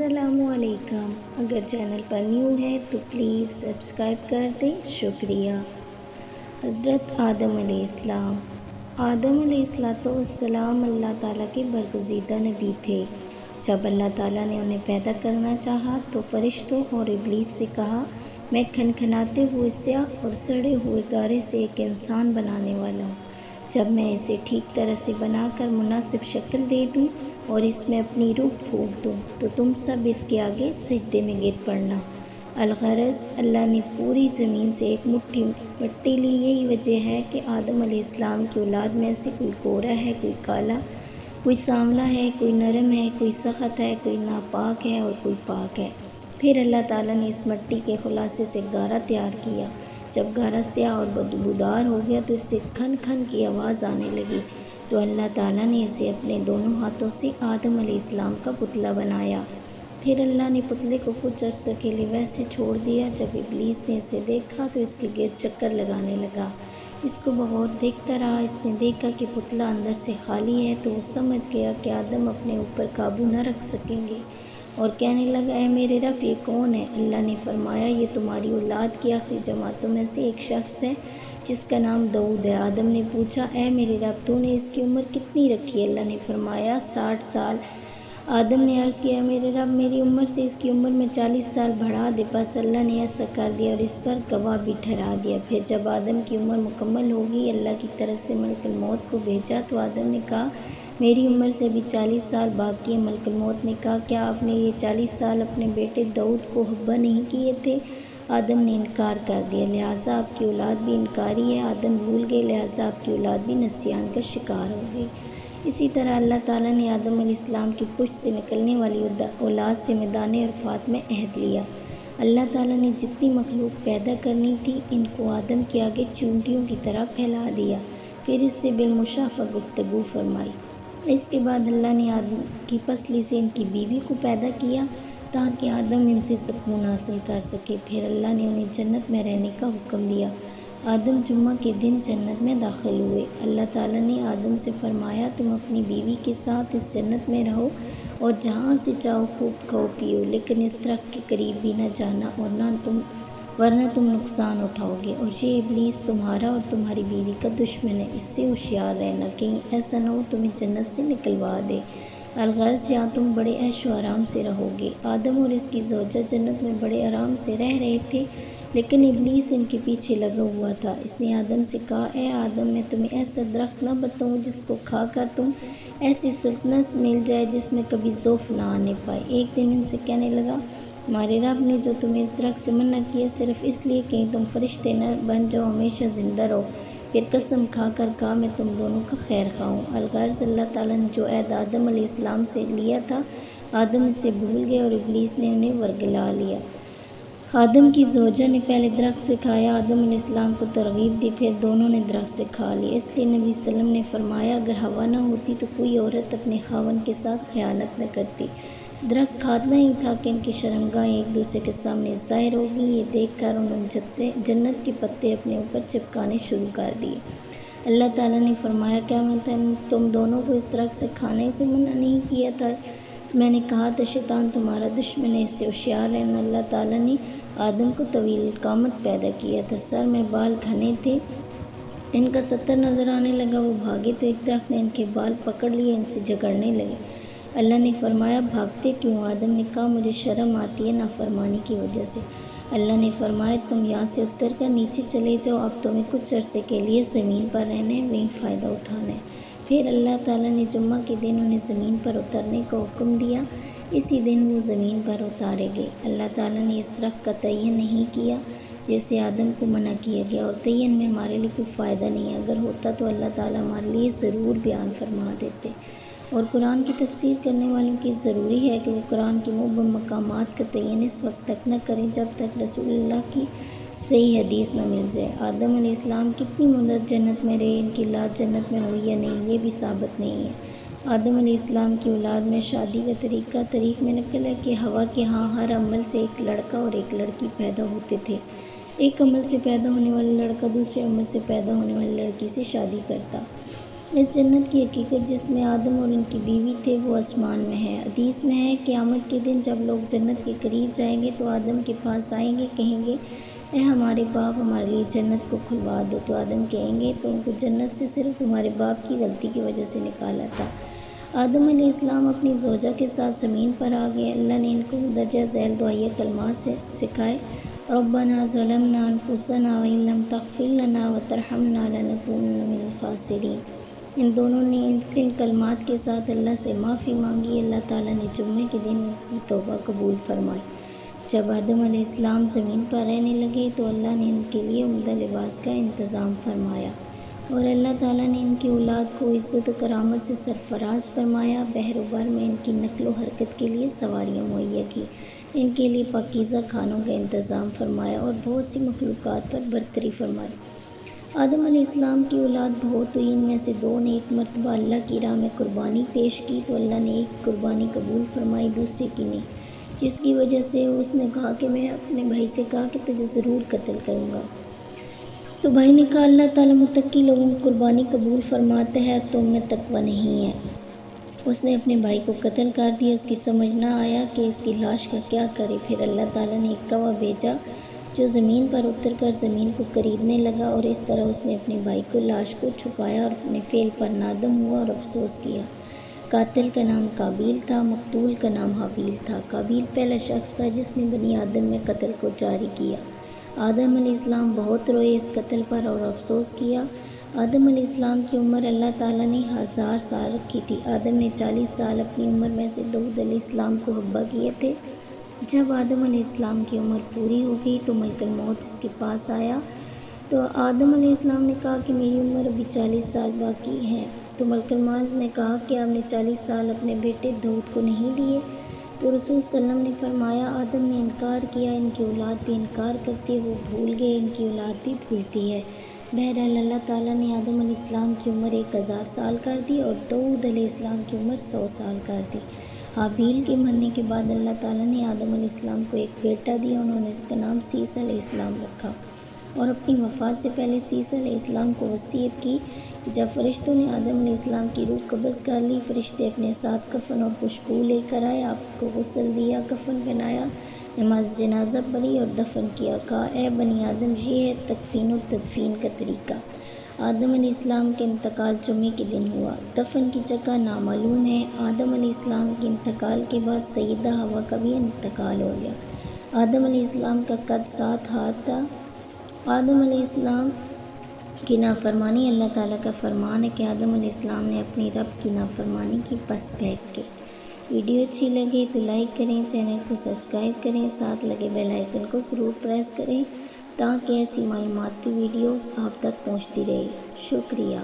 अस्सलाम वालेकुम। अगर चैनल पर न्यू है तो प्लीज़ सब्सक्राइब कर दें, शुक्रिया। हज़रत आदम अलैहिस्सलाम। आदम अलैहिस्सलाम अल्लाह ताला के बरगुज़ीदा नबी थे। जब अल्लाह ताला ने उन्हें पैदा करना चाहा तो फरिश्तों और इब्लीस से कहा, मैं खनखनाते हुए स्याह और सड़े हुए गारे से एक इंसान बनाने वाला हूँ। जब मैं इसे ठीक तरह से बनाकर मुनासिब शक्ल दे दूँ और इसमें अपनी रूह फूंक दूँ तो तुम सब इसके आगे सजदे में गिर पड़ना। अलगरज अल्लाह ने पूरी ज़मीन से एक मुट्ठी मिट्टी ली। यही वजह है कि आदम अलैहिस्सलाम की औलाद में से कोई गोरा है, कोई काला, कोई सांवला है, कोई नरम है, कोई सख्त है, कोई नापाक है और कोई पाक है। फिर अल्लाह ताला ने इस मिट्टी के खुलासे से गारा तैयार किया। जब गारा स्याह और बदबूदार हो गया तो इससे खन खन की आवाज़ आने लगी, तो अल्लाह ताला ने इसे अपने दोनों हाथों से आदम अलैहिस्सलाम का पुतला बनाया। फिर अल्लाह ने पुतले को कुछ अर्से के लिए वैसे छोड़ दिया। जब इब्लीस ने इसे देखा तो इसके गिर्द चक्कर लगाने लगा। इसको बहुत देखता रहा। इसने देखा कि पुतला अंदर से खाली है तो वो समझ गया कि आदम अपने ऊपर काबू न रख सकेंगे और कहने लगा, ऐ मेरे रब, ये कौन है? अल्लाह ने फरमाया, ये तुम्हारी औलाद की आखिरी जमातों में से एक शख्स है जिसका नाम दाऊद है। आदम ने पूछा, ऐ मेरे रब, तूने इसकी उम्र कितनी रखी? अल्लाह ने फरमाया, 60 साल। आदम ने अर्ज़ किया, मेरे रब, मेरी उम्र से इसकी उम्र में 40 साल बढ़ा दे। बस अल्लाह ने ऐसा कर दिया और इस पर गवाह भी ठहरा दिया। फिर जब आदम की उम्र मुकम्मल हो गई, अल्लाह की तरफ से मलकुल मौत को भेजा तो आदम ने कहा, मेरी उम्र से भी 40 साल बाकी है। मलकुल मौत ने कहा, क्या आपने ये 40 साल अपने बेटे दाऊद को हब्बा नहीं किए थे? आदम ने इनकार कर दिया, लिहाजा आपकी औलाद भी इनकारी है। आदम भूल गए, लिहाजा आपकी औलाद भी नसियान का शिकार हो गई। इसी तरह अल्लाह ताला ने आदम अलैहिस्सलाम की पुश्त से निकलने वाली औलाद से मैदान अरफात में अहद लिया। अल्लाह ताला ने जितनी मखलूक पैदा करनी थी, इनको आदम के आगे चूंटियों की तरह फैला दिया। फिर इससे बिलमुशाफा गुफ्तगू फरमाई। इसके बाद अल्लाह ने आदम की फसली से इनकी बीवी को पैदा किया ताकि आदम इनसे सुकून हासिल कर सके। फिर अल्लाह ने उन्हें जन्नत में रहने का हुक्म दिया। आदम जुम्मा के दिन जन्नत में दाखिल हुए। अल्लाह ताला ने आदम से फरमाया, तुम अपनी बीवी के साथ इस जन्नत में रहो और जहाँ से चाहो खूब खाओ पियो, लेकिन इस दरख्त के करीब भी न जाना और वरना तुम नुकसान उठाओगे। और ये इब्लीस तुम्हारा और तुम्हारी बीवी का दुश्मन है, इससे होशियार रहना, कहीं ऐसा न हो तुम्हें जन्नत से निकलवा दे। अलगर्ज यहाँ तुम बड़े ऐशो आराम से रहोगे। आदम और इसकी ज़ौजा जन्नत में बड़े आराम से रह रहे थे, लेकिन इब्लीस इनके पीछे लगा हुआ था। इसने आदम से कहा, ए आदम, मैं तुम्हें ऐसा दरख्त न बताऊँ जिसको खाकर तुम ऐसी सल्तनत मिल जाए जिसमें कभी ज़ौफ़ ना आने पाए। एक दिन इनसे कहने लगा, हमारे रब ने जो तुम्हें इस दरख्त से मना किया सिर्फ इसलिए कहीं तुम फरिश्ते न बन जाओ, हमेशा जिंदा रहो। फिर कसम खा कर कहा, मैं तुम दोनों का खैर खाऊँ। अलगर्ज अल्लाह ताला ने जो ऐद आदम अलैहिस्सलाम से लिया था, आदम इसे भूल गए और इब्लीस ने उन्हें वरगला लिया। आदम की ज़ौजा ने पहले दरख्त से खाया, आदम अलैहिस्सलाम को तरगीब दी, फिर दोनों ने दरख्त से खा लिया। इसलिए नबी सल्लम ने फरमाया, अगर हवा न होती तो कोई औरत अपने खावन के साथ खयानत न करती। दरख्त खाना ही था कि इनकी शर्मगाहें एक दूसरे के सामने ज़ाहिर हो गई। ये देख कर उन्होंने जन्नत के पत्ते अपने ऊपर चिपकाने शुरू कर दिए। अल्लाह ताला ने फरमाया, क्या मैं तुम दोनों को इस दरख्त से खाने से मना नहीं किया था? मैंने कहा था शैतान तुम्हारा दुश्मन है, इससे होशियार रहना। अल्लाह ताला ने आदम को तवील कामत पैदा किया था, सर में बाल घने थे, इनका सतर नजर आने लगा। वो भागे तो एक दरख्त ने इनके बाल पकड़ लिए, इनसे झगड़ने लगे। अल्लाह ने फरमाया, भागते क्यों? आदम ने कहा, मुझे शर्म आती है नाफरमानी की वजह से। अल्लाह ने फरमाया, तुम यहाँ से उतर कर नीचे चले जाओ, अब तुम्हें कुछ अरसे के लिए ज़मीन पर रहना है, वहीं फ़ायदा उठाना है। फिर अल्लाह ताला ने जुम्मा के दिन उन्हें ज़मीन पर उतरने का हुक्म दिया। इसी दिन वो ज़मीन पर उतारे गए। अल्लाह ताला ने इस दरख्त का तयन नहीं किया जैसे आदम को मना किया गया, और तयन में हमारे लिए कोई फ़ायदा नहीं है। अगर होता तो अल्लाह ताला हमारे लिए ज़रूर बयान फरमा देते। और कुरान की तफसीर करने वालों की ज़रूरी है कि वो कुरान के मुबहम मकामात का तयन इस वक्त तक न करें जब तक रसूलुल्लाह की सही हदीस न मिल जाए। आदम अलैहिस्सलाम कितनी मुद्दत जन्नत में रहे, इनकी औलाद जन्नत में हुई या नहीं, ये भी साबित नहीं है। आदम अलैहिस्सलाम की औलाद में शादी का तरीक़ में नकल है कि हवा के यहाँ हर अमल से एक लड़का और एक लड़की पैदा होते थे। एक अमल से पैदा होने वाला लड़का दूसरे अमल से पैदा होने वाली लड़की से शादी करता। اس جنت کی حقیقت جس میں آدم اور ان کی بیوی تھے وہ آسمان میں ہے۔ حدیث میں ہے قیامت کے دن جب لوگ جنت کے قریب جائیں گے تو آدم کے پاس آئیں گے، کہیں گے اے ہمارے باپ ہمارے لیے جنت کو کھلوا دو، تو آدم کہیں گے تو ان کو جنت سے صرف ہمارے باپ کی غلطی کی وجہ سے نکالا تھا۔ آدم علیہ السلام اپنی زوجہ کے ساتھ زمین پر آ گئے۔ اللہ نے ان کو درجہ ذیل دعائیہ کلمات سکھائے، ربنا ظلمنا انفسنا وان لم تغفر لنا وترحمنا لنکونن من الخاسرین۔ ان دونوں نے ان کلمات کے ساتھ اللہ سے معافی مانگی۔ اللہ تعالیٰ نے جمعے کے دن ان کی توبہ قبول فرمائی۔ جب آدم علیہ السلام زمین پر رہنے لگے تو اللہ نے ان کے لیے عمدہ لباس کا انتظام فرمایا اور اللہ تعالیٰ نے ان کی اولاد کو عزت و کرامت سے سرفراز فرمایا۔ بحر و بر میں ان کی نقل و حرکت کے لیے سواریاں مہیا کی، ان کے لیے پاکیزہ کھانوں کا انتظام فرمایا اور بہت سی مخلوقات پر برتری فرمائی۔ آدم علیہ السلام کی اولاد بہت ہوئی، ان میں سے دو نے ایک مرتبہ اللہ کی راہ میں قربانی پیش کی تو اللہ نے ایک قربانی قبول فرمائی، دوسرے کی نہیں، جس کی وجہ سے اس نے کہا کہ میں اپنے بھائی سے کہا کہ تجھے ضرور قتل کروں گا۔ تو بھائی نے کہا اللہ تعالیٰ متقی لوگوں کی قربانی قبول فرماتا ہے، تم میں تقوی نہیں ہے۔ اس نے اپنے بھائی کو قتل کر دیا۔ اس کی سمجھ نہ آیا کہ اس کی لاش کا کیا کرے۔ پھر اللہ تعالیٰ نے ایک کوا بھیجا جو زمین پر اتر کر زمین کو قریدنے لگا اور اس طرح اس نے اپنے بھائی کو لاش کو چھپایا اور اپنے فعل پر نادم ہوا اور افسوس کیا۔ قاتل کا نام قابیل تھا، مقتول کا نام حابیل تھا۔ قابیل پہلا شخص تھا جس نے بنی آدم میں قتل کو جاری کیا۔ آدم علیہ السلام بہت روئے اس قتل پر اور افسوس کیا۔ آدم علیہ السلام کی عمر اللہ تعالیٰ نے 1000 سال رکھی تھی۔ آدم نے 40 سال اپنی عمر میں سے داؤد علیہ السلام کو حبہ کیے تھے۔ جب آدم علیہ السلام کی عمر پوری ہو گئی تو ملک الموت اس کے پاس آیا، تو آدم علیہ السلام نے کہا کہ میری عمر ابھی 40 سال باقی ہے۔ تو ملک الموت نے کہا کہ آپ نے 40 سال اپنے بیٹے داؤد کو نہیں دیے؟ تو رسول صلی اللہ علیہ وسلم نے فرمایا آدم نے انکار کیا، ان کی اولاد بھی انکار کرتی ہے، وہ بھول گئے، ان کی اولاد بھی بھولتی ہے۔ بہرحال اللہ تعالیٰ نے آدم علیہ السلام کی عمر 1000 سال کر دی اور داؤد علیہ السلام کی عمر 100 سال کر دی۔ حابیل کے مرنے کے بعد اللہ تعالیٰ نے آدم علیہ السلام کو ایک بیٹا دیا، انہوں نے اس کا نام سیس علیہ السلام رکھا اور اپنی وفات سے پہلے سیس علیہ السلام کو وصیت کی کہ جب فرشتوں نے آدم علیہ السلام کی روح قبض کر لی، فرشتے اپنے ساتھ کفن اور خوشبو لے کر آئے، آپ کو غسل دیا، کفن پہنایا، نماز جنازہ پڑھی اور دفن کیا۔ کہا اے بنی آدم، یہ ہے تکفین و تدفین کا طریقہ۔ آدم علیہ السلام کا انتقال جمعے کے دن ہوا۔ دفن کی جگہ نامعلوم ہے۔ آدم علیہ السلام کے انتقال کے بعد سیدہ حوا کا بھی انتقال ہو گیا۔ آدم علیہ السلام کا قد 7 ہاتھ تھا۔ آدم علیہ السلام کی نافرمانی، اللہ تعالیٰ کا فرمان ہے کہ آدم علیہ السلام نے اپنی رب کی نافرمانی کی پس پھینک کے۔ ویڈیو اچھی لگے تو لائک کریں، چینل کو سبسکرائب کریں، ساتھ لگے بیل آئیکن کو ضرور پریس کریں تاکہ ایسی معلوماتی ویڈیوز آپ تک پہنچتی رہے۔ شکریہ۔